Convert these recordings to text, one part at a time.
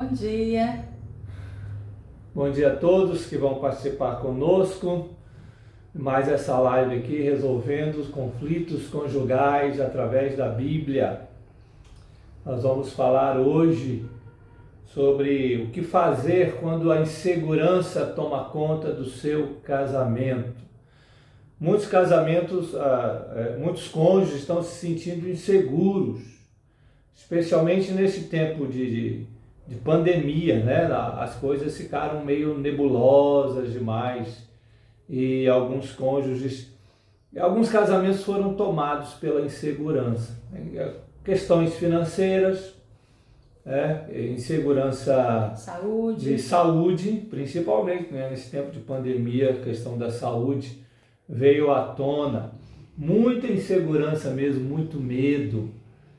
Bom dia. Bom dia a todos que vão participar conosco. Mais essa live aqui, resolvendo os conflitos conjugais através da Bíblia. Nós vamos falar hoje sobre o que fazer quando a insegurança toma conta do seu casamento. Muitos casamentos, muitos cônjuges estão se sentindo inseguros, especialmente nesse tempo de pandemia, né? As coisas ficaram meio nebulosas demais e alguns cônjuges, alguns casamentos foram tomados pela insegurança. Questões financeiras, insegurança de saúde, principalmente, né? Nesse tempo de pandemia, a questão da saúde veio à tona. Muita insegurança mesmo, muito medo.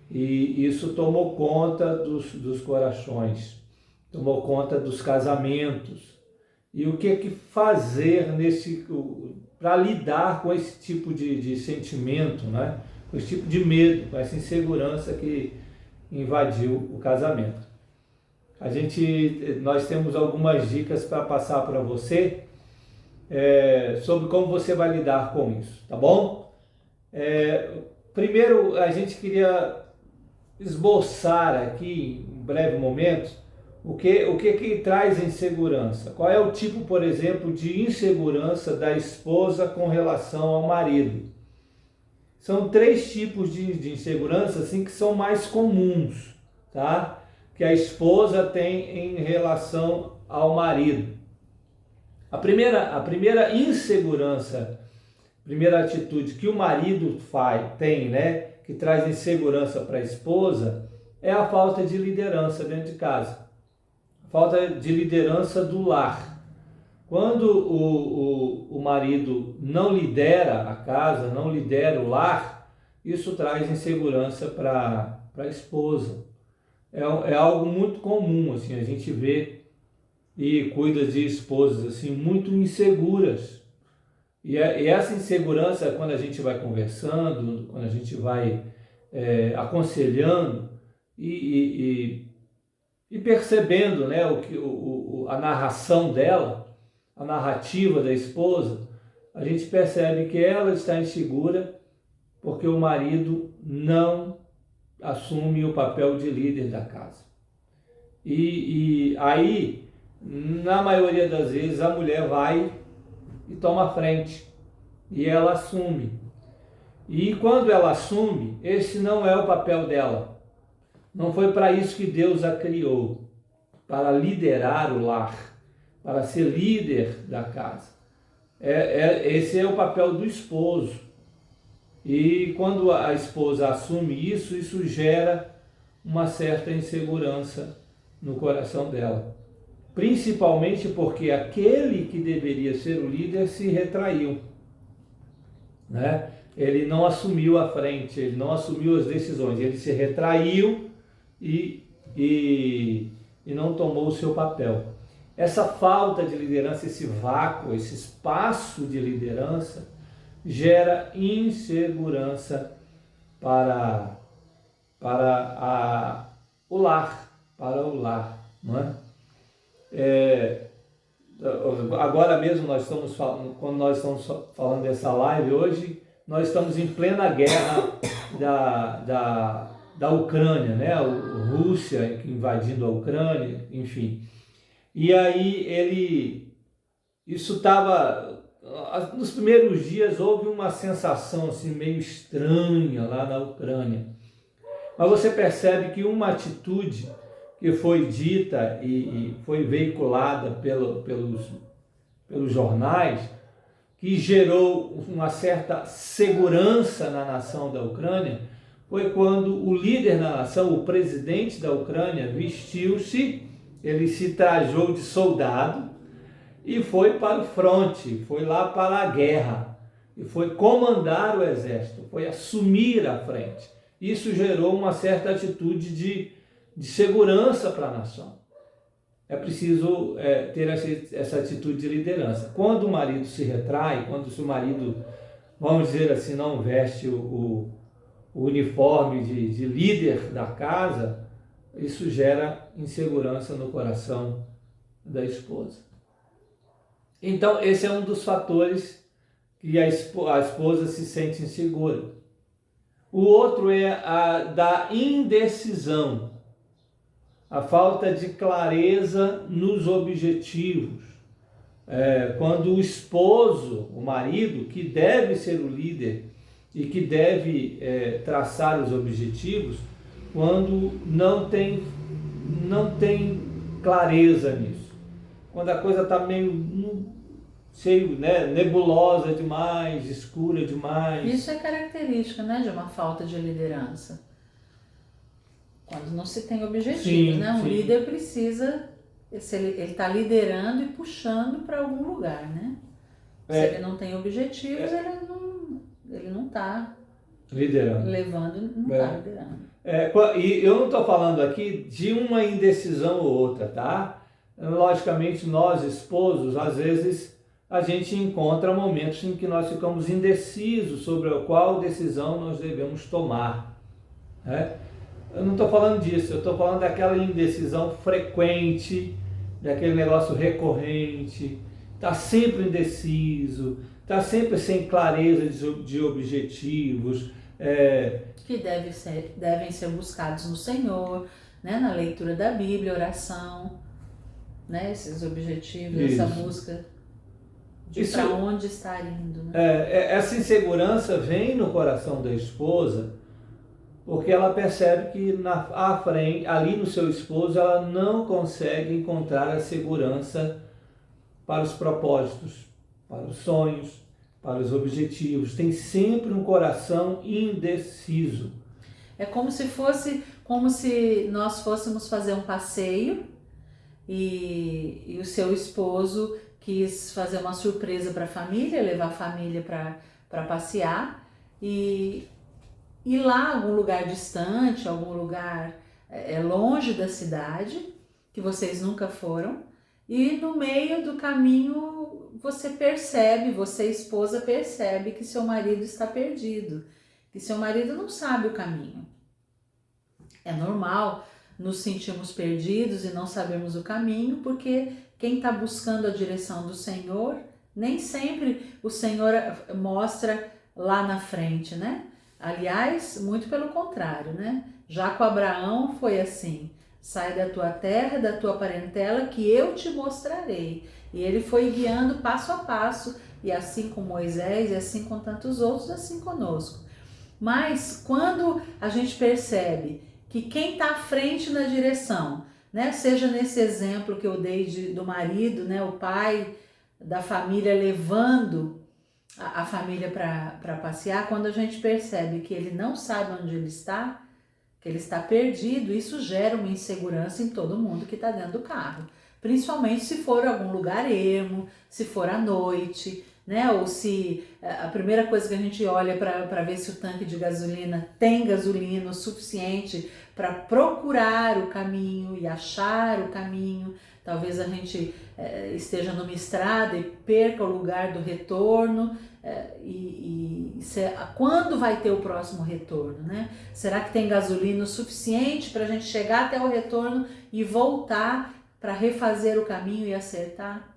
E isso tomou conta dos corações, tomou conta dos casamentos. E o que fazer para lidar com esse tipo de sentimento, né? Com esse tipo de medo, com essa insegurança que invadiu o casamento. Nós temos algumas dicas para passar para você sobre como você vai lidar com isso, tá bom? Primeiro, a gente queria esboçar aqui, em um breve momento, o que traz insegurança. Qual é o tipo, por exemplo, de insegurança da esposa com relação ao marido? São 3 tipos de insegurança assim, que são mais comuns, tá? Que a esposa tem em relação ao marido. A primeira insegurança, primeira atitude que o marido tem, né? Que traz insegurança para a esposa, é a falta de liderança dentro de casa. A falta de liderança do lar. Quando o marido não lidera a casa, não lidera o lar, isso traz insegurança para a esposa. É algo muito comum, assim, a gente vê e cuida de esposas assim, muito inseguras. E essa insegurança, quando a gente vai conversando, quando a gente vai aconselhando e percebendo, né, a narração dela, a narrativa da esposa, a gente percebe que ela está insegura porque o marido não assume o papel de líder da casa. E aí, na maioria das vezes, a mulher vai e toma a frente, e ela assume. E quando ela assume, esse não é o papel dela. Não foi para isso que Deus a criou, para liderar o lar, para ser líder da casa. Esse é o papel do esposo. E quando a esposa assume isso gera uma certa insegurança no coração dela. Principalmente porque aquele que deveria ser o líder se retraiu, né? Ele não assumiu a frente, ele não assumiu as decisões, ele se retraiu e não tomou o seu papel. Essa falta de liderança, esse vácuo, esse espaço de liderança gera insegurança para o lar, não é? Agora mesmo quando nós estamos falando dessa live hoje, nós estamos em plena guerra da Ucrânia, né? A Rússia invadindo a Ucrânia, enfim. E aí isso estava, nos primeiros dias houve uma sensação assim meio estranha lá na Ucrânia. Mas você percebe que uma atitude que foi dita e foi veiculada pelos jornais, que gerou uma certa segurança na nação da Ucrânia, foi quando o líder da nação, o presidente da Ucrânia, ele se trajou de soldado e foi para o fronte, foi lá para a guerra, e foi comandar o exército, foi assumir a frente. Isso gerou uma certa atitude de segurança para a nação. É preciso ter essa atitude de liderança. Quando o marido se retrai, quando o marido, vamos dizer assim, não veste o uniforme de líder da casa, isso gera insegurança no coração da esposa. Então, esse é um dos fatores que a esposa se sente insegura. O outro é a da indecisão, a falta de clareza nos objetivos. Quando o esposo, o marido, que deve ser o líder e que deve traçar os objetivos, quando não tem clareza nisso. Quando a coisa está meio cheio, nebulosa demais, escura demais. Isso é característica, de uma falta de liderança. Quando não se tem objetivo, Um líder precisa, se ele está liderando e puxando para algum lugar, Se ele não tem objetivos, ele não está liderando. Levando, não está liderando. E eu não estou falando aqui de uma indecisão ou outra, tá? Logicamente, nós esposos, às vezes, a gente encontra momentos em que nós ficamos indecisos sobre qual decisão nós devemos tomar. Eu não estou falando disso, eu estou falando daquela indecisão frequente, daquele negócio recorrente, está sempre indeciso, está sempre sem clareza de objetivos. Que devem ser buscados no Senhor, na leitura da Bíblia, oração, esses objetivos, essa busca de para onde está indo. Essa insegurança vem no coração da esposa porque ela percebe que à frente, ali no seu esposo, ela não consegue encontrar a segurança para os propósitos, para os sonhos, para os objetivos. Tem sempre um coração indeciso. É como se nós fôssemos fazer um passeio e o seu esposo quis fazer uma surpresa para a família, levar a família para passear e ir lá, algum lugar distante, algum lugar longe da cidade, que vocês nunca foram, e no meio do caminho você esposa, percebe que seu marido está perdido, que seu marido não sabe o caminho. É normal nos sentirmos perdidos e não sabermos o caminho, porque quem está buscando a direção do Senhor, nem sempre o Senhor mostra lá na frente, Aliás, muito pelo contrário, Já com Abraão foi assim: sai da tua terra, da tua parentela, que eu te mostrarei. E ele foi guiando passo a passo, e assim com Moisés, e assim com tantos outros, assim conosco. Mas quando a gente percebe que quem está à frente na direção, seja nesse exemplo que eu dei do marido, o pai da família levando a família para passear, quando a gente percebe que ele não sabe onde ele está, que ele está perdido, isso gera uma insegurança em todo mundo que está dentro do carro. Principalmente se for algum lugar ermo, se for à noite, ou se a primeira coisa que a gente olha para ver se o tanque de gasolina tem gasolina o suficiente para procurar o caminho e achar o caminho. Talvez a gente esteja numa estrada e perca o lugar do retorno. Quando vai ter o próximo retorno, Será que tem gasolina o suficiente para a gente chegar até o retorno e voltar para refazer o caminho e acertar?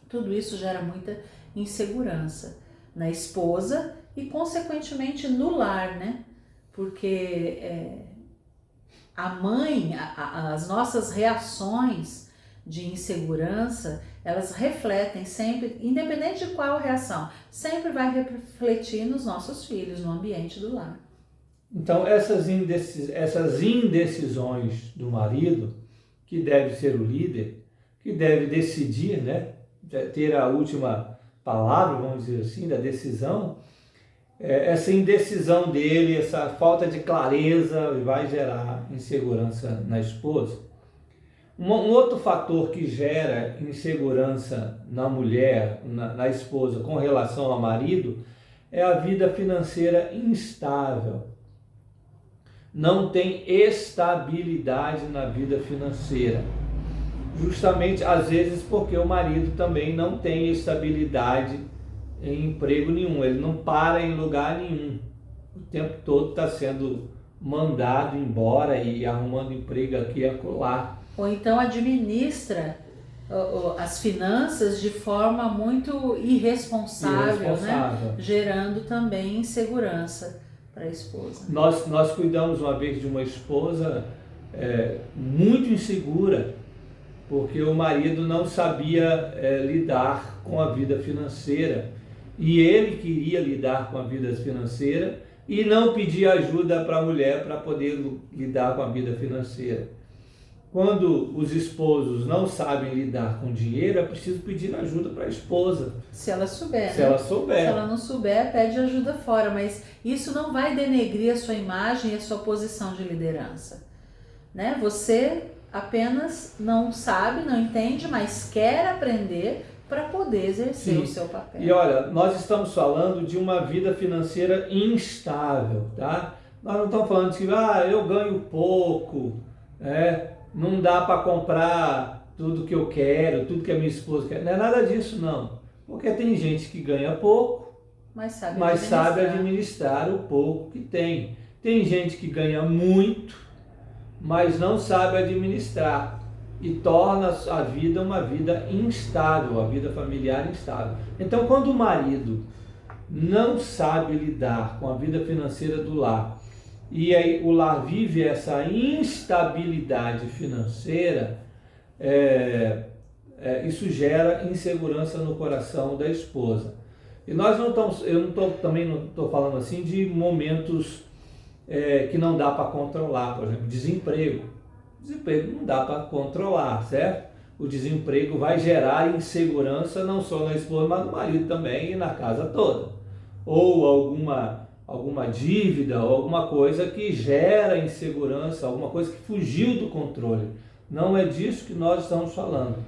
Tudo isso gera muita insegurança na esposa e, consequentemente, no lar, Porque a mãe, as nossas reações de insegurança, elas refletem sempre, independente de qual reação, sempre vai refletir nos nossos filhos, no ambiente do lar. Então, essas indecisões do marido, que deve ser o líder, que deve decidir, ter a última palavra, vamos dizer assim, da decisão, essa indecisão dele, essa falta de clareza vai gerar insegurança na esposa. Um outro fator que gera insegurança na mulher, na esposa, com relação ao marido, é a vida financeira instável. Não tem estabilidade na vida financeira. Justamente, às vezes, porque o marido também não tem estabilidade em emprego nenhum. Ele não para em lugar nenhum. O tempo todo está sendo mandado embora e arrumando emprego aqui e acolá. Ou então administra as finanças de forma muito irresponsável, né? Gerando também insegurança para a esposa. Nós cuidamos uma vez de uma esposa muito insegura, porque o marido não sabia lidar com a vida financeira, e ele queria lidar com a vida financeira e não pedia ajuda para a mulher para poder lidar com a vida financeira. Quando os esposos não sabem lidar com dinheiro, é preciso pedir ajuda para a esposa. Se ela souber, Se ela souber. Se ela não souber, pede ajuda fora, mas isso não vai denegrir a sua imagem e a sua posição de liderança, né? Você apenas não sabe, não entende, mas quer aprender para poder exercer Sim. o seu papel. E olha, nós estamos falando de uma vida financeira instável, tá? Nós não estamos falando de que eu ganho pouco, não dá para comprar tudo que eu quero, tudo que a minha esposa quer. Não é nada disso, não. Porque tem gente que ganha pouco, mas sabe administrar o pouco que tem. Tem gente que ganha muito, mas não sabe administrar e torna a vida uma vida instável, a vida familiar instável. Então, quando o marido não sabe lidar com a vida financeira do lar, e aí o lar vive essa instabilidade financeira, isso gera insegurança no coração da esposa. E também não estou falando assim de momentos que não dá para controlar, por exemplo, desemprego. Desemprego não dá para controlar, certo? O desemprego vai gerar insegurança não só na esposa, mas no marido também e na casa toda. Ou alguma dívida, ou alguma coisa que gera insegurança, alguma coisa que fugiu do controle. Não é disso que nós estamos falando.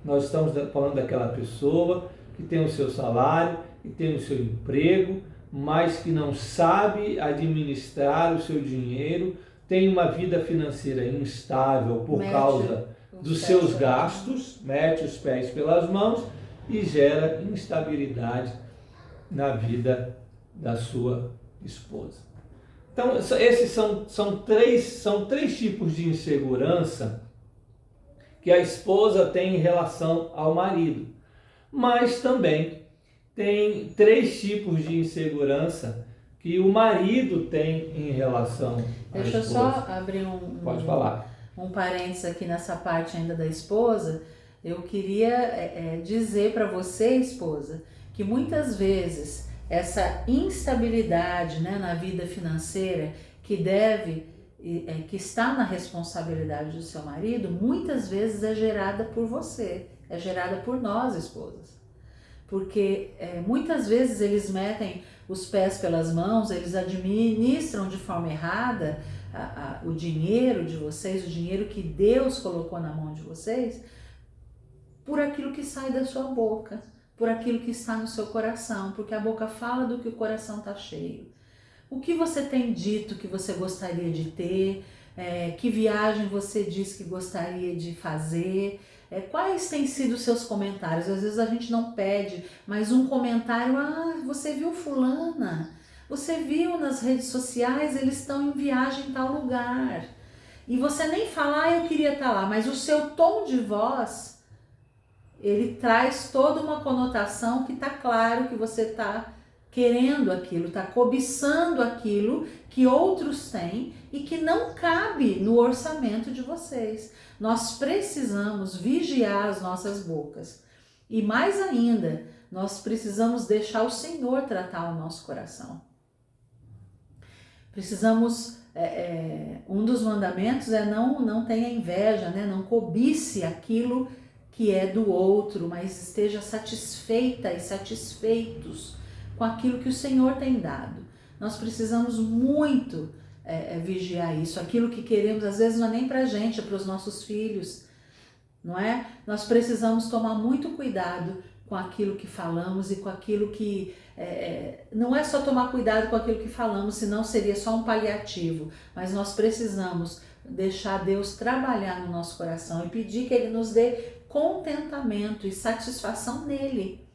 Nós estamos falando daquela pessoa que tem o seu salário, que tem o seu emprego, mas que não sabe administrar o seu dinheiro, tem uma vida financeira instável por causa dos seus gastos, mete os pés pelas mãos e gera instabilidade na vida da sua esposa. Então, esses são três tipos de insegurança que a esposa tem em relação ao marido. Mas também tem 3 tipos de insegurança que o marido tem em relação à esposa. Deixa eu só abrir Pode falar. Um parênteses aqui nessa parte ainda da esposa. Eu queria dizer para você, esposa, que muitas vezes essa instabilidade, né, na vida financeira que está na responsabilidade do seu marido, muitas vezes é gerada por você, é gerada por nós, esposas. Porque muitas vezes eles metem os pés pelas mãos, eles administram de forma errada o dinheiro de vocês, o dinheiro que Deus colocou na mão de vocês, por aquilo que sai da sua boca, por aquilo que está no seu coração, porque a boca fala do que o coração está cheio. O que você tem dito que você gostaria de ter, que viagem você diz que gostaria de fazer, quais têm sido os seus comentários? Às vezes a gente não pede, mas um comentário, você viu fulana, você viu nas redes sociais, eles estão em viagem em tal lugar. E você nem fala, eu queria estar lá, mas o seu tom de voz, ele traz toda uma conotação que está claro que você está querendo aquilo, está cobiçando aquilo que outros têm e que não cabe no orçamento de vocês. Nós precisamos vigiar as nossas bocas. E mais ainda, nós precisamos deixar o Senhor tratar o nosso coração. Precisamos, um dos mandamentos é não tenha inveja, né? Não cobice aquilo que é do outro, mas esteja satisfeita e satisfeitos com aquilo que o Senhor tem dado. Nós precisamos muito vigiar isso. Aquilo que queremos, às vezes não é nem para a gente, é para os nossos filhos, não é? Nós precisamos tomar muito cuidado com aquilo que falamos e com aquilo que... não é só tomar cuidado com aquilo que falamos, senão seria só um paliativo, mas nós precisamos deixar Deus trabalhar no nosso coração e pedir que Ele nos dê contentamento e satisfação nele.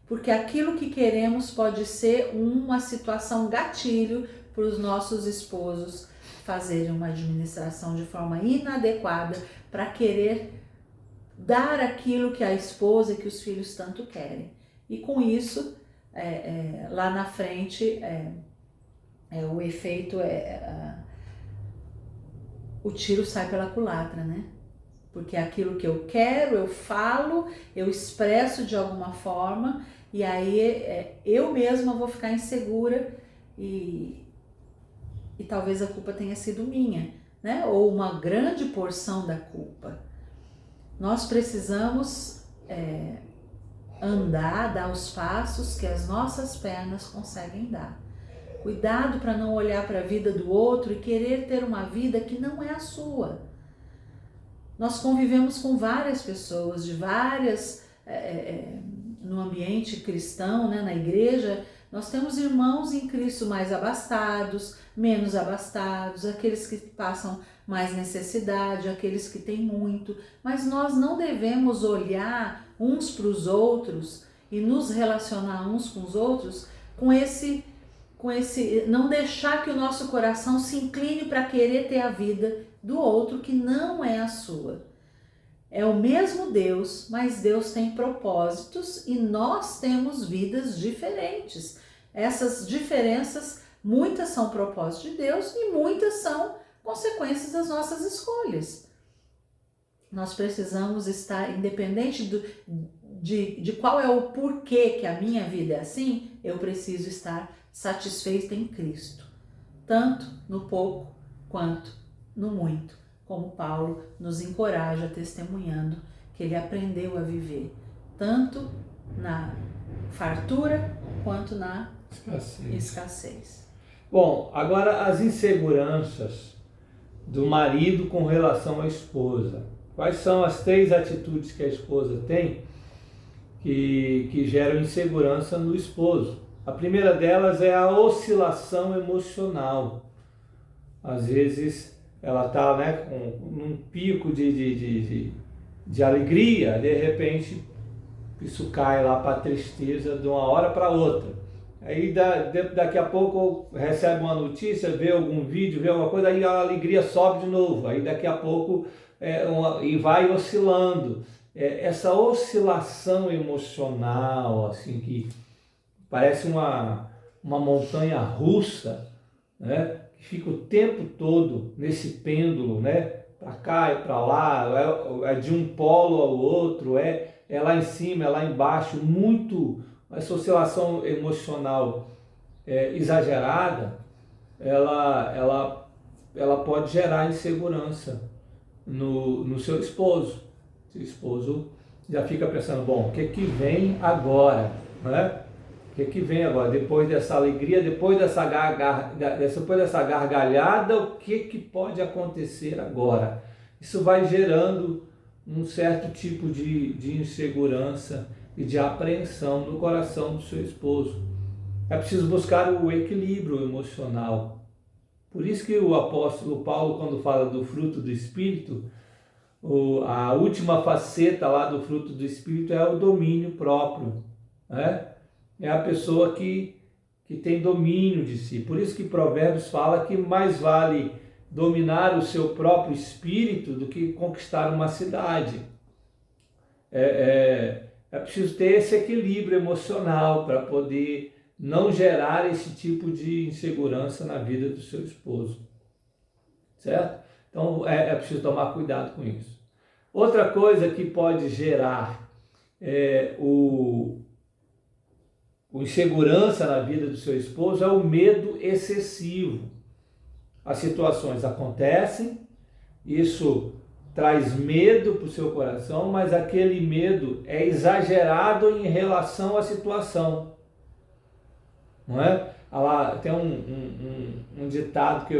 Porque aquilo que queremos pode ser uma situação gatilho para os nossos esposos fazerem uma administração de forma inadequada para querer dar aquilo que a esposa e que os filhos tanto querem. E com isso, lá na frente, o efeito o tiro sai pela culatra, né? Porque aquilo que eu quero, eu falo, eu expresso de alguma forma, e aí eu mesma vou ficar insegura e talvez a culpa tenha sido minha, né? Ou uma grande porção da culpa. Nós precisamos andar, dar os passos que as nossas pernas conseguem dar. Cuidado para não olhar para a vida do outro e querer ter uma vida que não é a sua. Nós convivemos com várias pessoas, de várias, no ambiente cristão, né, na igreja, nós temos irmãos em Cristo mais abastados, menos abastados, aqueles que passam mais necessidade, aqueles que têm muito, mas nós não devemos olhar uns para os outros e nos relacionar uns com os outros com esse, não deixar que o nosso coração se incline para querer ter a vida do outro que não é a sua. É o mesmo Deus, mas Deus tem propósitos e nós temos vidas diferentes. Essas diferenças, muitas são propósitos de Deus e muitas são consequências das nossas escolhas. Nós precisamos estar, independente de qual é o porquê que a minha vida é assim, eu preciso estar satisfeita em Cristo, tanto no pouco quanto no muito, como Paulo nos encoraja testemunhando que ele aprendeu a viver, tanto na fartura quanto na escassez. Bom, agora as inseguranças do marido com relação à esposa. Quais são as 3 atitudes que a esposa tem que geram insegurança no esposo? A primeira delas é a oscilação emocional. Às vezes ela está, né, num pico de alegria, de repente isso cai lá para a tristeza de uma hora para outra. Aí daqui a pouco recebe uma notícia, vê algum vídeo, vê alguma coisa, aí a alegria sobe de novo. Aí daqui a pouco e vai oscilando. Essa oscilação emocional, assim, que parece uma montanha russa, né? Que fica o tempo todo nesse pêndulo, né? Para cá e para lá, é de um polo ao outro, é lá em cima, é lá embaixo, muito. Essa oscilação emocional exagerada, ela pode gerar insegurança no seu esposo. Seu esposo já fica pensando, bom, o que vem agora, né? O que vem agora? Depois dessa alegria, depois dessa gargalhada, o que pode acontecer agora? Isso vai gerando um certo tipo de insegurança e de apreensão no coração do seu esposo. É preciso buscar o equilíbrio emocional. Por isso que o apóstolo Paulo, quando fala do fruto do Espírito, a última faceta lá do fruto do Espírito é o domínio próprio, né? É a pessoa que tem domínio de si. Por isso que Provérbios fala que mais vale dominar o seu próprio espírito do que conquistar uma cidade. É preciso ter esse equilíbrio emocional para poder não gerar esse tipo de insegurança na vida do seu esposo, certo? Então é preciso tomar cuidado com isso. Outra coisa que pode gerar o insegurança na vida do seu esposo é o medo excessivo. As situações acontecem, isso traz medo para o seu coração, mas aquele medo é exagerado em relação à situação. Não é? Tem um ditado que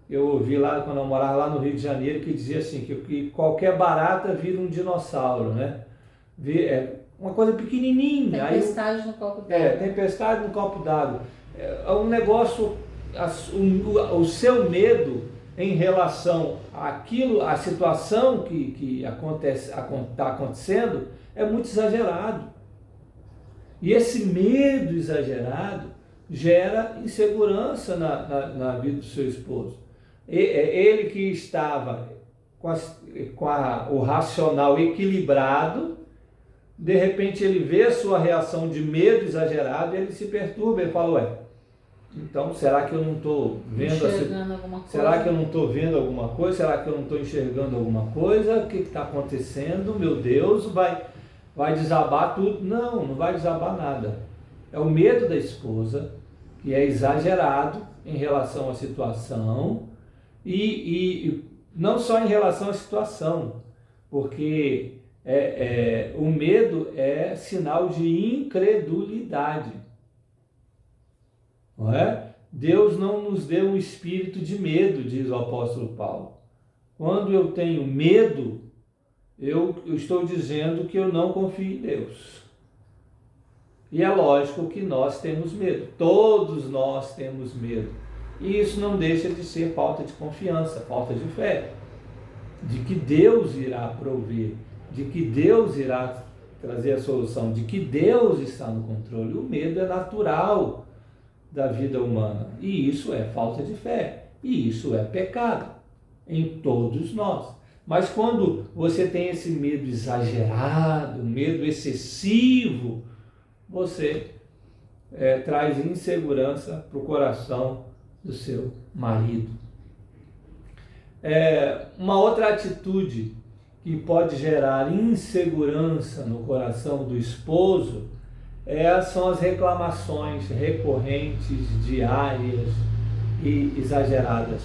eu ouvi lá quando eu morava lá no Rio de Janeiro, que dizia assim, que qualquer barata vira um dinossauro, né? Uma coisa pequenininha. Tempestade no copo d'água. Tempestade no copo d'água. É um negócio, o seu medo em relação àquilo, à situação que está acontecendo, é muito exagerado. E esse medo exagerado gera insegurança na vida do seu esposo. Ele que estava o racional equilibrado, de repente ele vê a sua reação de medo exagerado e ele se perturba, ele fala, ué, então será que eu não estou vendo alguma coisa? Será que eu não estou vendo alguma coisa? Será que eu não estou enxergando alguma coisa? O que está acontecendo? Meu Deus, vai desabar tudo? Não vai desabar nada. É o medo da esposa, que é exagerado em relação à situação, e não só em relação à situação, porque o medo é sinal de incredulidade. Não é? Deus não nos deu um espírito de medo, diz o apóstolo Paulo. Quando eu tenho medo, eu estou dizendo que eu não confio em Deus. E é lógico que nós temos medo, todos nós temos medo. E isso não deixa de ser falta de confiança, falta de fé, de que Deus irá prover, de que Deus irá trazer a solução, de que Deus está no controle. O medo é natural da vida humana, e isso é falta de fé, e isso é pecado em todos nós. Mas quando você tem esse medo exagerado, medo excessivo, você traz insegurança para o coração do seu marido. Uma outra atitude que pode gerar insegurança no coração do esposo são as reclamações recorrentes, diárias e exageradas,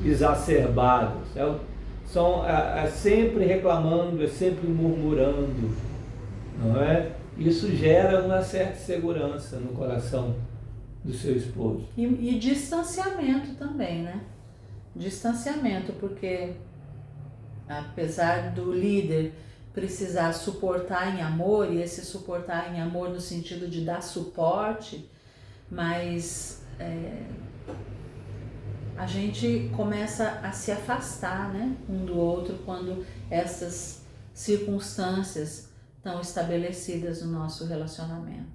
exacerbadas. É sempre reclamando, é sempre murmurando, não é? Isso gera uma certa insegurança no coração do seu esposo. E distanciamento também, né? Distanciamento, porque apesar do líder precisar suportar em amor, e esse suportar em amor no sentido de dar suporte, mas a gente começa a se afastar, né, um do outro quando essas circunstâncias estão estabelecidas no nosso relacionamento.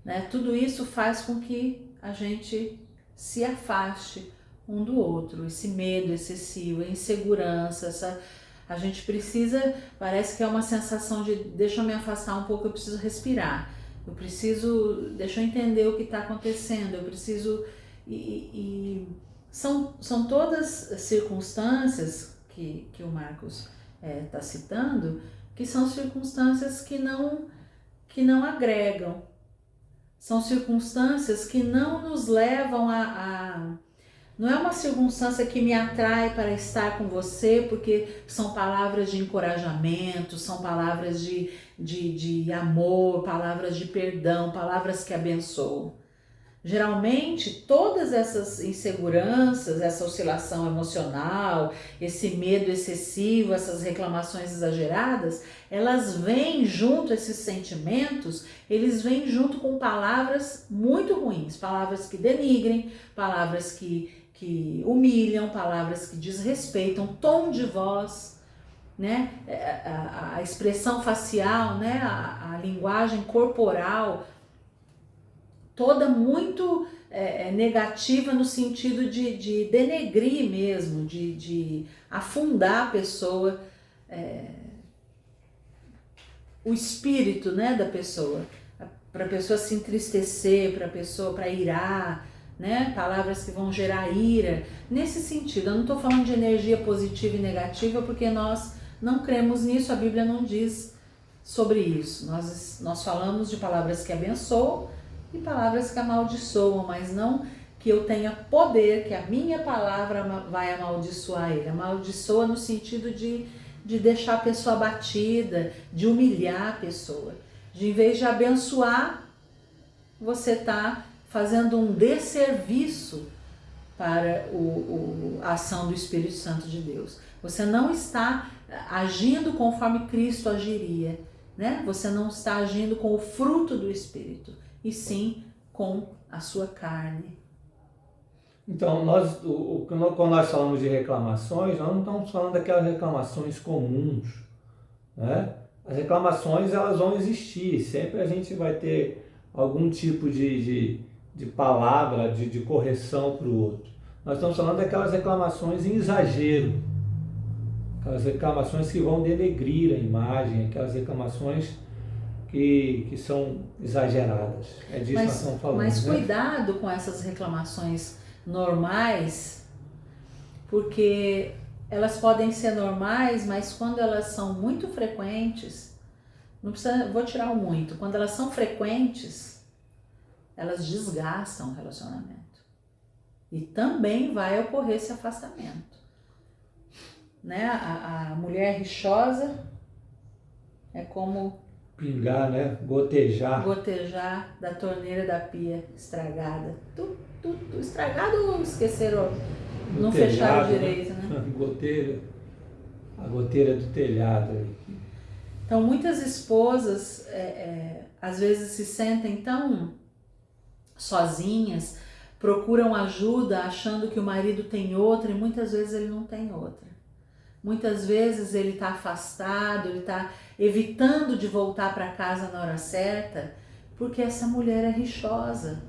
Né? Tudo isso faz com que a gente se afaste um do outro, esse medo excessivo, a insegurança, a gente precisa, parece que é uma sensação de deixa eu me afastar um pouco, eu preciso respirar, deixa eu entender o que está acontecendo, eu preciso, são todas circunstâncias que o Marcos está citando, que são circunstâncias que não agregam, são circunstâncias que não nos levam não é uma circunstância que me atrai para estar com você, porque são palavras de encorajamento, são palavras de amor, palavras de perdão, palavras que abençoam. Geralmente, todas essas inseguranças, essa oscilação emocional, esse medo excessivo, essas reclamações exageradas, elas vêm junto, esses sentimentos, eles vêm junto com palavras muito ruins, palavras que denigrem, palavras que humilham, palavras que desrespeitam, tom de voz, né? A expressão facial, né? A linguagem corporal, toda muito negativa no sentido de denegrir mesmo, de afundar a pessoa, o espírito, né, da pessoa, para a pessoa se entristecer, para irar, né? Palavras que vão gerar ira, nesse sentido. Eu não estou falando de energia positiva e negativa, porque nós não cremos nisso, a Bíblia não diz sobre isso. Nós falamos de palavras que abençoam e palavras que amaldiçoam, mas não que eu tenha poder, que a minha palavra vai amaldiçoar ele. Amaldiçoa no sentido de deixar a pessoa abatida, de humilhar a pessoa. De, em vez de abençoar, você está fazendo um desserviço para a ação do Espírito Santo de Deus. Você não está agindo conforme Cristo agiria, né? Você não está agindo com o fruto do Espírito, e sim com a sua carne. Então, quando nós falamos de reclamações, nós não estamos falando daquelas reclamações comuns, né? As reclamações, elas vão existir, sempre a gente vai ter algum tipo de palavra, de correção para o outro. Nós estamos falando daquelas reclamações em exagero, aquelas reclamações que vão denegrir a imagem, aquelas reclamações que são exageradas. É disso que nós estamos falando. Mas né? Cuidado com essas reclamações normais, porque elas podem ser normais, mas quando elas são muito frequentes, não precisa, vou tirar o muito, quando elas são frequentes, elas desgastam o relacionamento. E também vai ocorrer esse afastamento. Né? A mulher rixosa é como pingar, né? Gotejar da torneira da pia estragada. Estragado ou esqueceram, não fecharam direito, né? A goteira do telhado. Então muitas esposas às vezes se sentem tão sozinhas, procuram ajuda achando que o marido tem outra e muitas vezes ele não tem outra. Muitas vezes ele está afastado, ele está evitando de voltar para casa na hora certa, porque essa mulher é rixosa,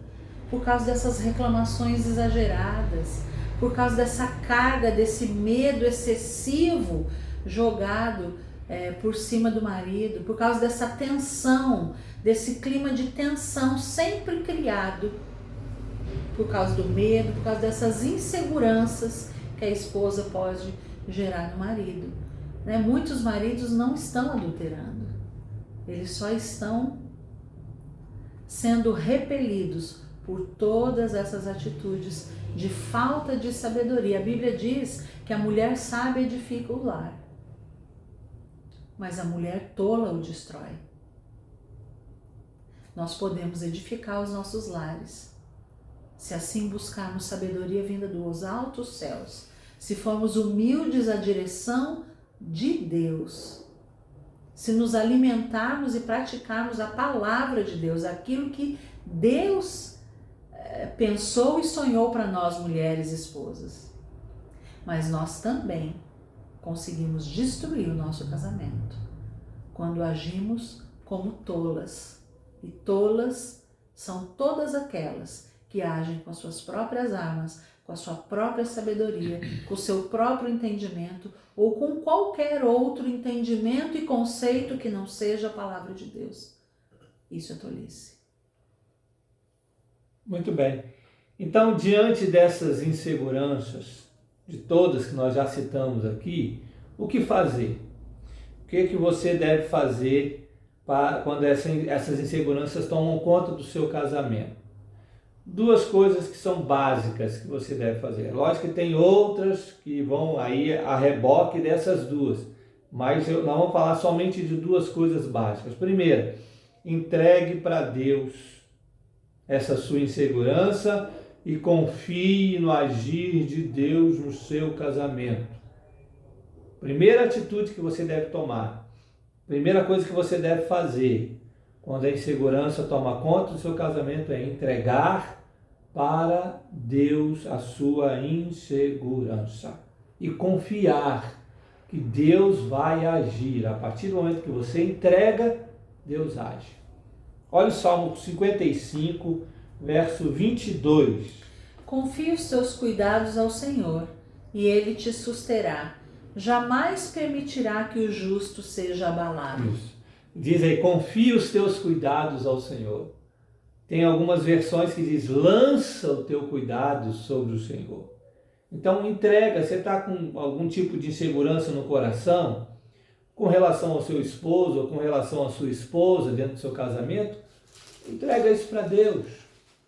por causa dessas reclamações exageradas, por causa dessa carga, desse medo excessivo jogado por cima do marido, por causa dessa tensão, desse clima de tensão sempre criado, por causa do medo, por causa dessas inseguranças que a esposa pode gerar no marido. Né? Muitos maridos não estão adulterando, eles só estão sendo repelidos por todas essas atitudes de falta de sabedoria. A Bíblia diz que a mulher sábia edifica o lar, mas a mulher tola o destrói. Nós podemos edificar os nossos lares, se assim buscarmos sabedoria vinda dos altos céus, se formos humildes à direção de Deus, se nos alimentarmos e praticarmos a palavra de Deus, aquilo que Deus pensou e sonhou para nós, mulheres e esposas. Mas nós também conseguimos destruir o nosso casamento quando agimos como tolas. E tolas são todas aquelas que agem com as suas próprias armas, com a sua própria sabedoria, com o seu próprio entendimento ou com qualquer outro entendimento e conceito que não seja a palavra de Deus. Isso é tolice. Muito bem. Então, diante dessas inseguranças, de todas que nós já citamos aqui, o que fazer? O que você deve fazer quando essas inseguranças tomam conta do seu casamento? Duas coisas que são básicas que você deve fazer. Lógico que tem outras que vão aí a reboque dessas duas, mas nós vamos falar somente de duas coisas básicas. Primeiro, entregue para Deus essa sua insegurança e confie no agir de Deus no seu casamento. Primeira atitude que você deve tomar, primeira coisa que você deve fazer quando a insegurança toma conta do seu casamento é entregar para Deus a sua insegurança e confiar que Deus vai agir. A partir do momento que você entrega, Deus age. Olha o Salmo 55, verso 22. Confie os teus cuidados ao Senhor e Ele te susterá. Jamais permitirá que o justo seja abalado. Isso. Diz aí, confia os teus cuidados ao Senhor. Tem algumas versões que diz, lança o teu cuidado sobre o Senhor. Então entrega, você está com algum tipo de insegurança no coração, com relação ao seu esposo ou com relação à sua esposa dentro do seu casamento, entrega isso para Deus.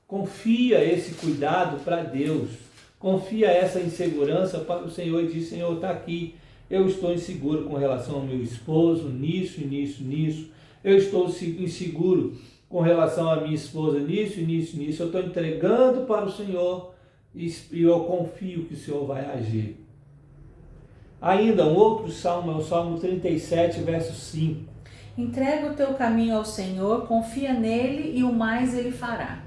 Confia esse cuidado para Deus. Confia essa insegurança para o Senhor e diz, Senhor, está aqui. Eu estou inseguro com relação ao meu esposo, nisso. Eu estou inseguro com relação à minha esposa, nisso. Eu estou entregando para o Senhor e eu confio que o Senhor vai agir. Ainda um outro salmo é o Salmo 37, verso 5. Entrega o teu caminho ao Senhor, confia nele e o mais ele fará.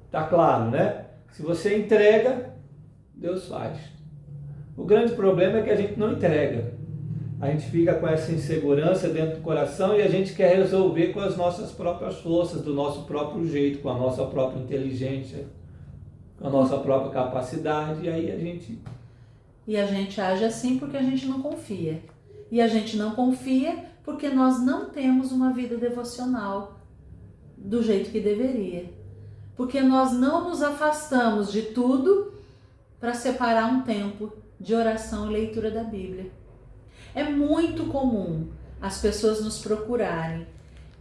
Está claro, né? Se você entrega, Deus faz. O grande problema é que a gente não entrega. a gente fica com essa insegurança dentro do coração e a gente quer resolver com as nossas próprias forças, do nosso próprio jeito, com a nossa própria inteligência, com a nossa própria capacidade, e aí a gente... E a gente age assim porque a gente não confia. E a gente não confia porque nós não temos uma vida devocional do jeito que deveria. Porque nós não nos afastamos de tudo para separar um tempo de oração e leitura da Bíblia. É muito comum as pessoas nos procurarem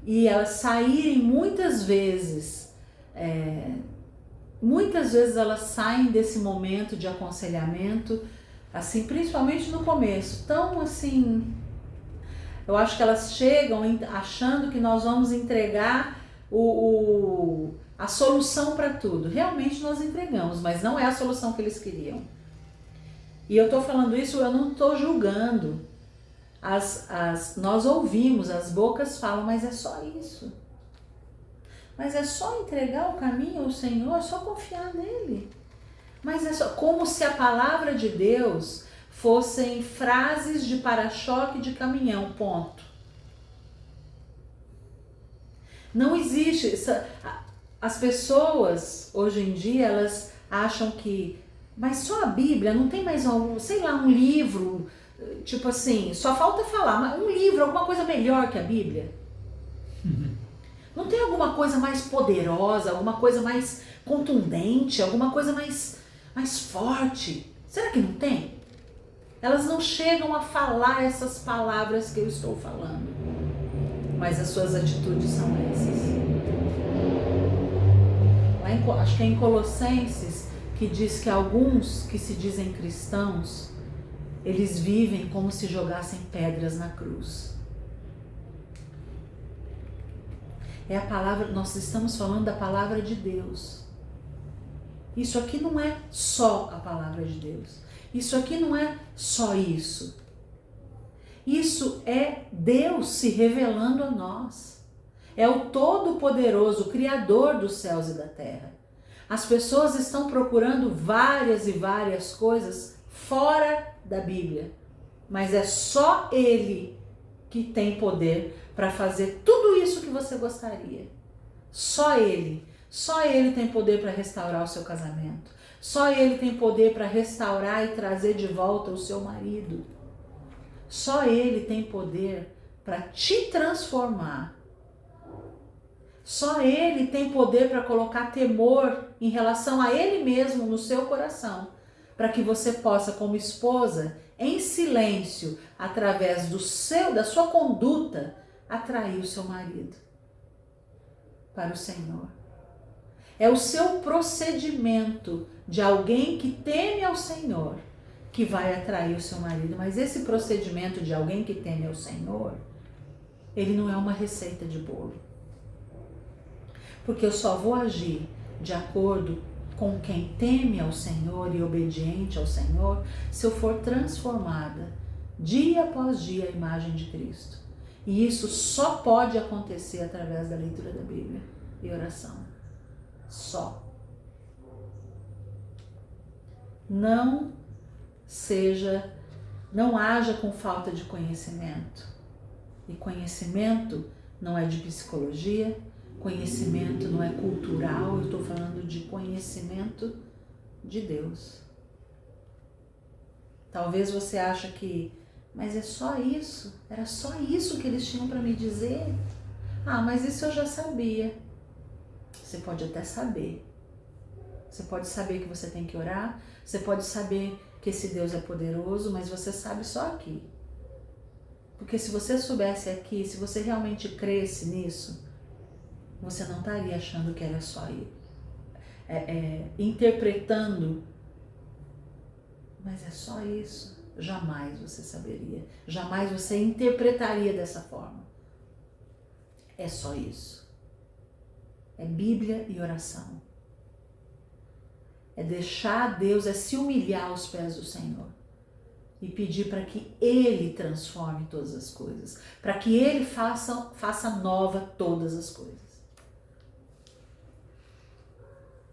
e elas saírem muitas vezes elas saem desse momento de aconselhamento, assim, principalmente no começo, tão assim, eu acho que elas chegam achando que nós vamos entregar a solução para tudo. Realmente nós entregamos, mas não é a solução que eles queriam. E eu estou falando isso, eu não estou julgando. Nós ouvimos, as bocas falam, mas é só isso. Mas é só entregar o caminho ao Senhor, é só confiar nele. Mas é só como se a palavra de Deus fossem frases de para-choque de caminhão, ponto. Não existe. As pessoas, hoje em dia, elas acham que, mas só a Bíblia, não tem mais um livro, tipo assim, só falta falar, mas um livro, alguma coisa melhor que a Bíblia? Não tem alguma coisa mais poderosa, alguma coisa mais contundente, alguma coisa mais forte? Será que não tem? Elas não chegam a falar essas palavras que eu estou falando, mas as suas atitudes são essas. Acho que é em Colossenses que diz que alguns que se dizem cristãos, eles vivem como se jogassem pedras na cruz. É a palavra, nós estamos falando da palavra de Deus. Isso aqui não é só a palavra de Deus. Isso aqui não é só isso. Isso é Deus se revelando a nós. É o Todo-Poderoso, Criador dos céus e da terra. As pessoas estão procurando várias e várias coisas fora da Bíblia. Mas é só Ele que tem poder para fazer tudo isso que você gostaria. Só Ele. Só Ele tem poder para restaurar o seu casamento. Só Ele tem poder para restaurar e trazer de volta o seu marido. Só Ele tem poder para te transformar. Só Ele tem poder para colocar temor em relação a Ele mesmo no seu coração, para que você possa, como esposa, em silêncio, através da sua conduta, atrair o seu marido para o Senhor. É o seu procedimento de alguém que teme ao Senhor que vai atrair o seu marido. Mas esse procedimento de alguém que teme ao Senhor, ele não é uma receita de bolo. Porque eu só vou agir de acordo com quem teme ao Senhor e obediente ao Senhor se eu for transformada dia após dia à imagem de Cristo. E isso só pode acontecer através da leitura da Bíblia e oração. Só. Não haja com falta de conhecimento. E conhecimento não é de psicologia, conhecimento não é cultural, eu estou falando de conhecimento de Deus. Talvez você ache que, mas é só isso, era só isso que eles tinham para me dizer. Ah, mas isso eu já sabia. Você pode até saber. Você pode saber que você tem que orar, você pode saber que esse Deus é poderoso, mas você sabe só aqui. Porque se você soubesse aqui, se você realmente cresce nisso, você não estaria achando que era só aí. Interpretando, mas é só isso. Jamais você saberia. Jamais você interpretaria dessa forma. É só isso. É Bíblia e oração. É deixar Deus, é se humilhar aos pés do Senhor. E pedir para que Ele transforme todas as coisas. Para que Ele faça nova todas as coisas.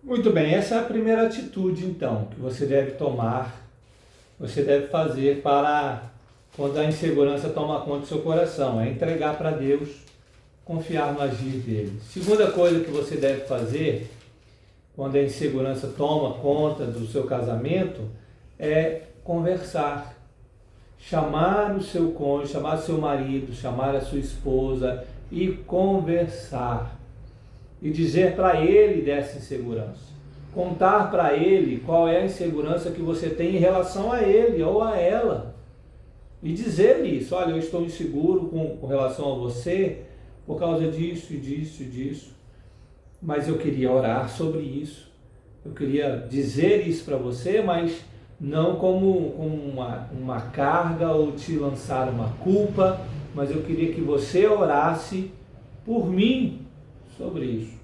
Muito bem, essa é a primeira atitude então que você deve tomar, você deve fazer para quando a insegurança toma conta do seu coração, é entregar para Deus, confiar no agir dele. Segunda coisa que você deve fazer quando a insegurança toma conta do seu casamento é conversar. Chamar o seu cônjuge, chamar o seu marido, chamar a sua esposa e conversar. E dizer para ele dessa insegurança. Contar para ele qual é a insegurança que você tem em relação a ele ou a ela. E dizer isso, olha, eu estou inseguro com relação a você por causa disso, disso, disso. Mas eu queria orar sobre isso. Eu queria dizer isso para você, mas não como uma carga ou te lançar uma culpa, mas eu queria que você orasse por mim sobre isso.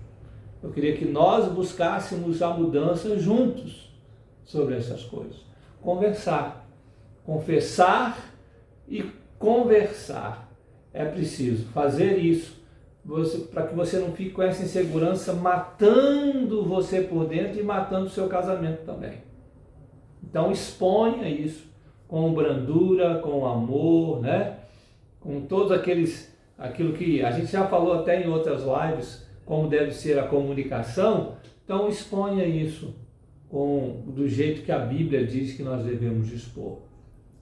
Eu queria que nós buscássemos a mudança juntos sobre essas coisas. Conversar, confessar e conversar. É preciso fazer isso para que você não fique com essa insegurança matando você por dentro e matando o seu casamento também. Então exponha isso com brandura, com amor, né? Com todos aquilo que a gente já falou até em outras lives, como deve ser a comunicação. Então exponha isso do jeito que a Bíblia diz que nós devemos expor.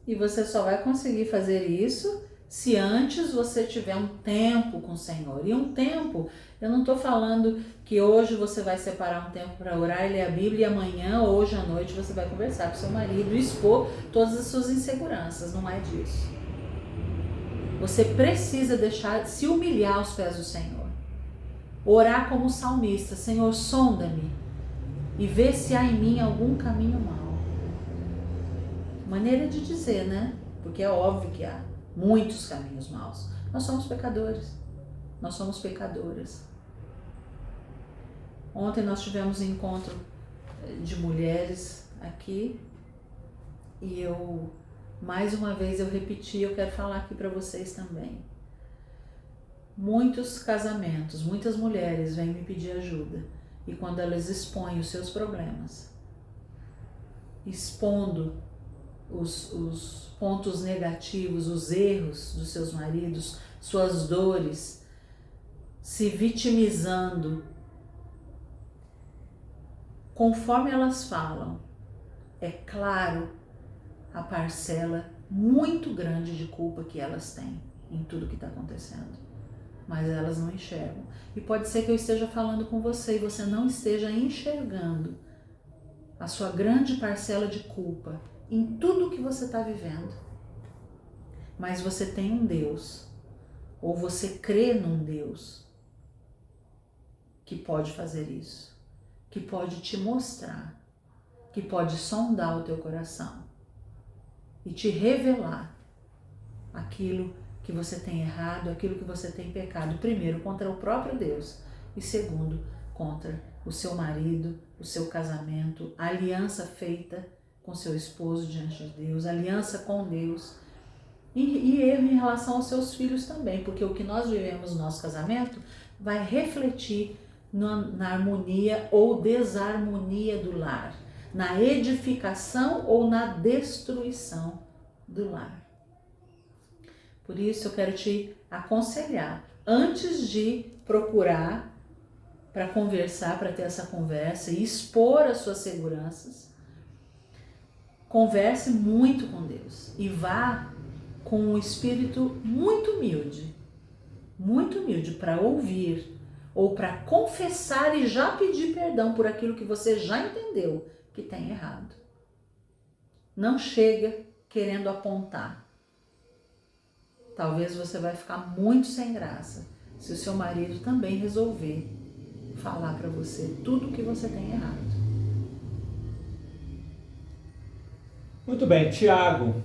E você só vai conseguir fazer isso se antes você tiver um tempo com o Senhor. E um tempo, eu não estou falando que hoje você vai separar um tempo para orar e ler a Bíblia e amanhã ou hoje à noite você vai conversar com seu marido e expor todas as suas inseguranças. Não é disso. Você precisa se humilhar aos pés do Senhor. Orar como salmista: Senhor, sonda-me e vê se há em mim algum caminho mau. Maneira de dizer, né? Porque é óbvio que há muitos caminhos maus. Nós somos pecadores. Nós somos pecadoras. Ontem nós tivemos um encontro de mulheres aqui e mais uma vez eu repeti, eu quero falar aqui para vocês também. Muitos casamentos, muitas mulheres vêm me pedir ajuda e quando elas expõem os seus problemas, expondo os pontos negativos, os erros dos seus maridos, suas dores, se vitimizando, conforme elas falam, é claro a parcela muito grande de culpa que elas têm em tudo que está acontecendo, mas elas não enxergam. E pode ser que eu esteja falando com você e você não esteja enxergando a sua grande parcela de culpa em tudo que você está vivendo. Mas você tem um Deus, ou você crê num Deus que pode fazer isso, que pode te mostrar, que pode sondar o teu coração e te revelar aquilo que você tem errado, aquilo que você tem pecado, primeiro contra o próprio Deus e segundo contra o seu marido, o seu casamento, a aliança feita com seu esposo diante de Deus, aliança com Deus e erro em relação aos seus filhos também, porque o que nós vivemos no nosso casamento vai refletir na harmonia ou desarmonia do lar, na edificação ou na destruição do lar. Por isso eu quero te aconselhar, antes de procurar para conversar, para ter essa conversa e expor as suas seguranças, converse muito com Deus e vá com um espírito muito humilde para ouvir ou para confessar e já pedir perdão por aquilo que você já entendeu que tem errado. Não chega querendo apontar. Talvez você vai ficar muito sem graça se o seu marido também resolver falar para você tudo que você tem errado. Muito bem, Tiago,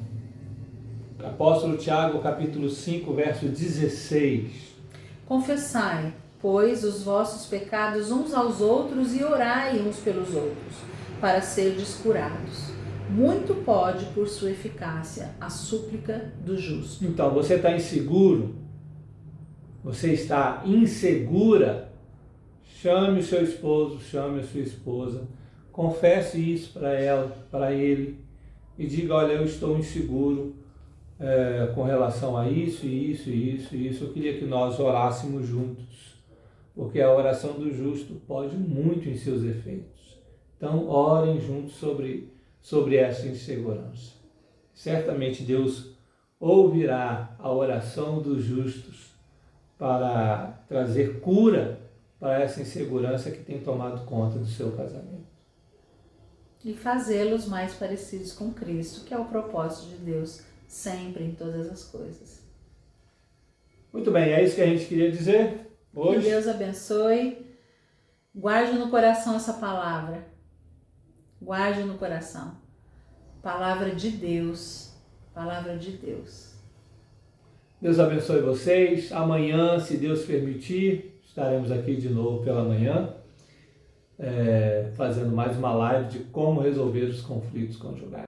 apóstolo Tiago, capítulo 5, verso 16. Confessai, pois, os vossos pecados uns aos outros e orai uns pelos outros, para serdes curados. Muito pode, por sua eficácia, a súplica do justo. Então, você está inseguro? Você está insegura? Chame o seu esposo, chame a sua esposa, confesse isso para ela, para ele, e diga: olha, eu estou inseguro, com relação a isso, eu queria que nós orássemos juntos, porque a oração do justo pode muito em seus efeitos. Então, orem juntos sobre essa insegurança. Certamente Deus ouvirá a oração dos justos para trazer cura para essa insegurança que tem tomado conta do seu casamento. E fazê-los mais parecidos com Cristo, que é o propósito de Deus, sempre em todas as coisas. Muito bem, é isso que a gente queria dizer hoje. Que Deus abençoe. Guarde no coração essa palavra. Guarde no coração. Palavra de Deus. Palavra de Deus. Deus abençoe vocês. Amanhã, se Deus permitir, estaremos aqui de novo pela manhã, fazendo mais uma live de como resolver os conflitos conjugais.